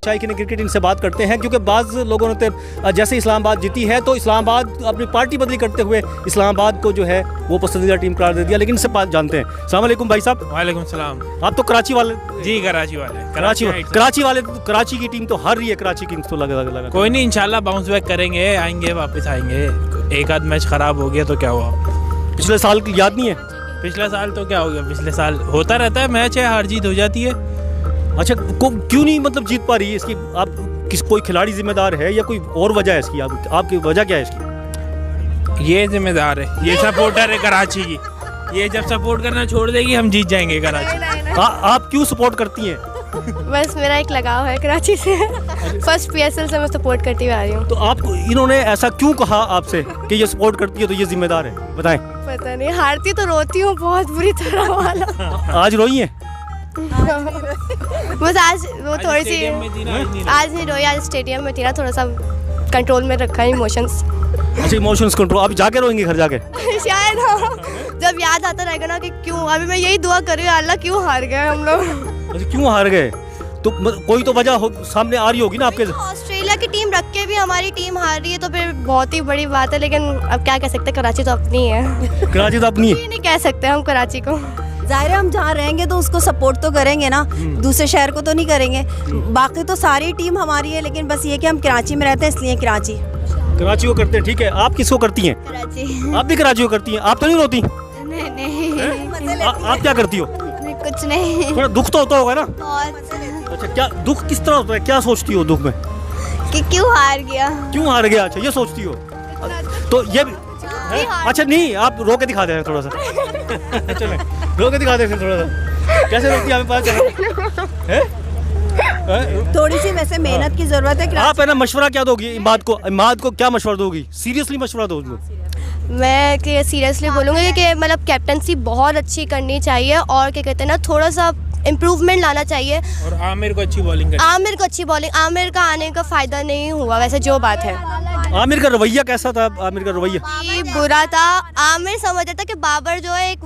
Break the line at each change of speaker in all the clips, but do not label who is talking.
चाय की क्रिकेट इनसे बात करते हैं, क्योंकि बाज़ लोगों ने जैसे इस्लामाबाद जीती है तो इस्लामाबाद अपनी पार्टी बदली करते हुए इस्लामाबाद को जो है वो पसंदीदा टीम करार दे दिया। लेकिन इससे बात जानते हैं। अस्सलाम वालेकुम भाई साहब।
वालेकुम सलाम।
आप तो कराची वाले?
जी कराची वाले।
कराची की टीम तो हार रही है, कराची किंग्स तो लगा।
कोई नहीं, इंशाल्लाह बाउंस बैक करेंगे, आएंगे, वापस आएंगे। एक आध मैच खराब हो गया तो क्या हुआ,
पिछले साल की याद नहीं है?
पिछले साल तो क्या हो गया, पिछले साल होता रहता है, मैच है, हार जीत हो जाती है।
अच्छा, क्यों नहीं मतलब जीत पा रही है? इसकी आप कोई खिलाड़ी जिम्मेदार है या कोई और वजह है इसकी? आपकी वजह क्या है इसकी?
ये जिम्मेदार है, ये सपोर्टर है कराची की। ये जब सपोर्ट करना छोड़ देगी हम जीत जाएंगे कराची।
आप क्यों सपोर्ट करती हैं?
बस मेरा एक लगाव है कराची से। फर्स्ट PSL से मैं सपोर्ट करती हुई आ रही हूँ।
तो आपको इन्होंने ऐसा क्यों कहा आपसे कि ये सपोर्ट करती है तो ये जिम्मेदार है? बताएं।
पता नहीं, हारती तो रोती हूँ बहुत बुरी तरह वाला।
आज रोई है?
बस आज वो थोड़ी सी, आज नहीं रोई, आज स्टेडियम में थी ना, थोड़ा सा कंट्रोल में रखा इमोशंस।
अच्छा, इमोशंस कंट्रोल। आप जाके रोएंगे घर जाके?
शायद हाँ, जब याद आता रहेगा ना कि क्यों। अभी मैं यही दुआ कर रही हूँ, अल्लाह क्यों हार गए हम लोग।
अच्छा, क्यों हार गए? तो कोई तो वजह सामने आ रही होगी ना आपके।
ऑस्ट्रेलिया की टीम रख के भी हमारी टीम हार रही है तो फिर बहुत ही बड़ी बात है। लेकिन अब क्या कह सकते हैं, कराची तो अपनी है।
कराची तो अपनी है,
नहीं कह सकते हम कराची को।
जाहिर है हम जहाँ रहेंगे तो उसको सपोर्ट तो करेंगे ना, दूसरे शहर को तो नहीं करेंगे। बाकी तो सारी टीम हमारी है, लेकिन बस ये कि हम कराची में रहते हैं इसलिए कराची
को करते हैं। ठीक है, आप किसको करती हैं?
कराची।
आप भी कराची को करती हैं? आप तो नहीं रोती?
नहीं।
आप क्या करती हो?
कुछ नहीं।
थोड़ा दुख तो होता होगा ना?
बहुत।
अच्छा, क्या दुख किस तरह होता है? क्या सोचती हो दुख में?
कि क्यों हार गया।
क्यों हार गया? अच्छा, ये सोचती हो। तो ये भी अच्छा नहीं, आप रो के दिखा दे थोड़ा सा। चलें, रो के दिखा दे फिर थोड़ा सा। कैसे रोती है हमें पता चला?
थोड़ी सी वैसे मेहनत की जरूरत है।
आप है ना, मशवरा क्या दोगी इमाद को? इमाद को क्या मशवरा दोगी? सीरियसली मशवरा दो उसको।
मैं कि सीरियसली बोलूँगी कि मतलब कैप्टनसी बहुत अच्छी करनी चाहिए और क्या कहते हैं ना, थोड़ा सा इम्प्रूवमेंट लाना चाहिए।
और आमिर को अच्छी बॉलिंग करनी।
आमिर को अच्छी बॉलिंग। आमिर का आने का फ़ायदा नहीं हुआ वैसे, जो बात है।
आमिर का रवैया कैसा था? आमिर का रवैया
बुरा था। आमिर समझता था कि बाबर जो है एक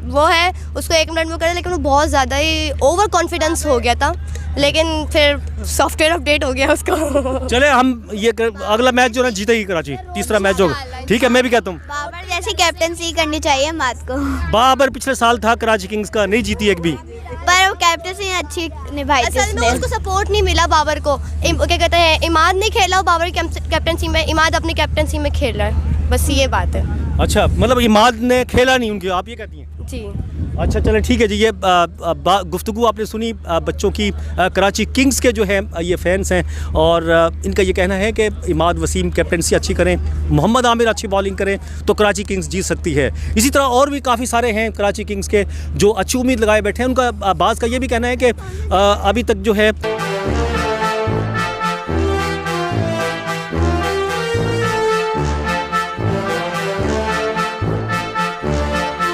वो है, उसको 1 मिनट में करे, लेकिन वो बहुत ज़्यादा ही ओवर कॉन्फिडेंस हो गया था। लेकिन फिर सॉफ्टवेयर अपडेट हो गया उसको।
चले, हम ये अगला मैच जो है जीतेगी कराची, तीसरा मैच होगा। ठीक है, मैं भी कहता हूँ
बाबर जैसी कैप्टनसी करनी चाहिए मात को।
बाबर पिछले साल था कराची किंग्स का, नहीं जीती एक भी,
पर वो कैप्टनसी अच्छी निभाई थी। असल में उसको सपोर्ट नहीं मिला बाबर को। क्या कहते हैं, इमाद नहीं खेला बाबर की कैप्टनसी में, इमाद अपनी कैप्टनसी में खेल रहा है, बस ये बात है। अच्छा,
मतलब इमाद ने खेला नहीं उनकी, आप ये कहती हैं?
जी।
अच्छा चलें, ठीक है जी। ये गुफ्तगू आपने सुनी बच्चों की। कराची किंग्स के जो हैं ये फैंस हैं और इनका ये कहना है कि इमाद वसीम कैप्टनसी अच्छी करें, मोहम्मद आमिर अच्छी बॉलिंग करें तो कराची किंग्स जीत सकती है। इसी तरह और भी काफ़ी सारे हैं कराची किंग्स के जो अच्छी उम्मीद लगाए बैठे हैं। उनका बाज़ का ये भी कहना है कि अभी तक जो है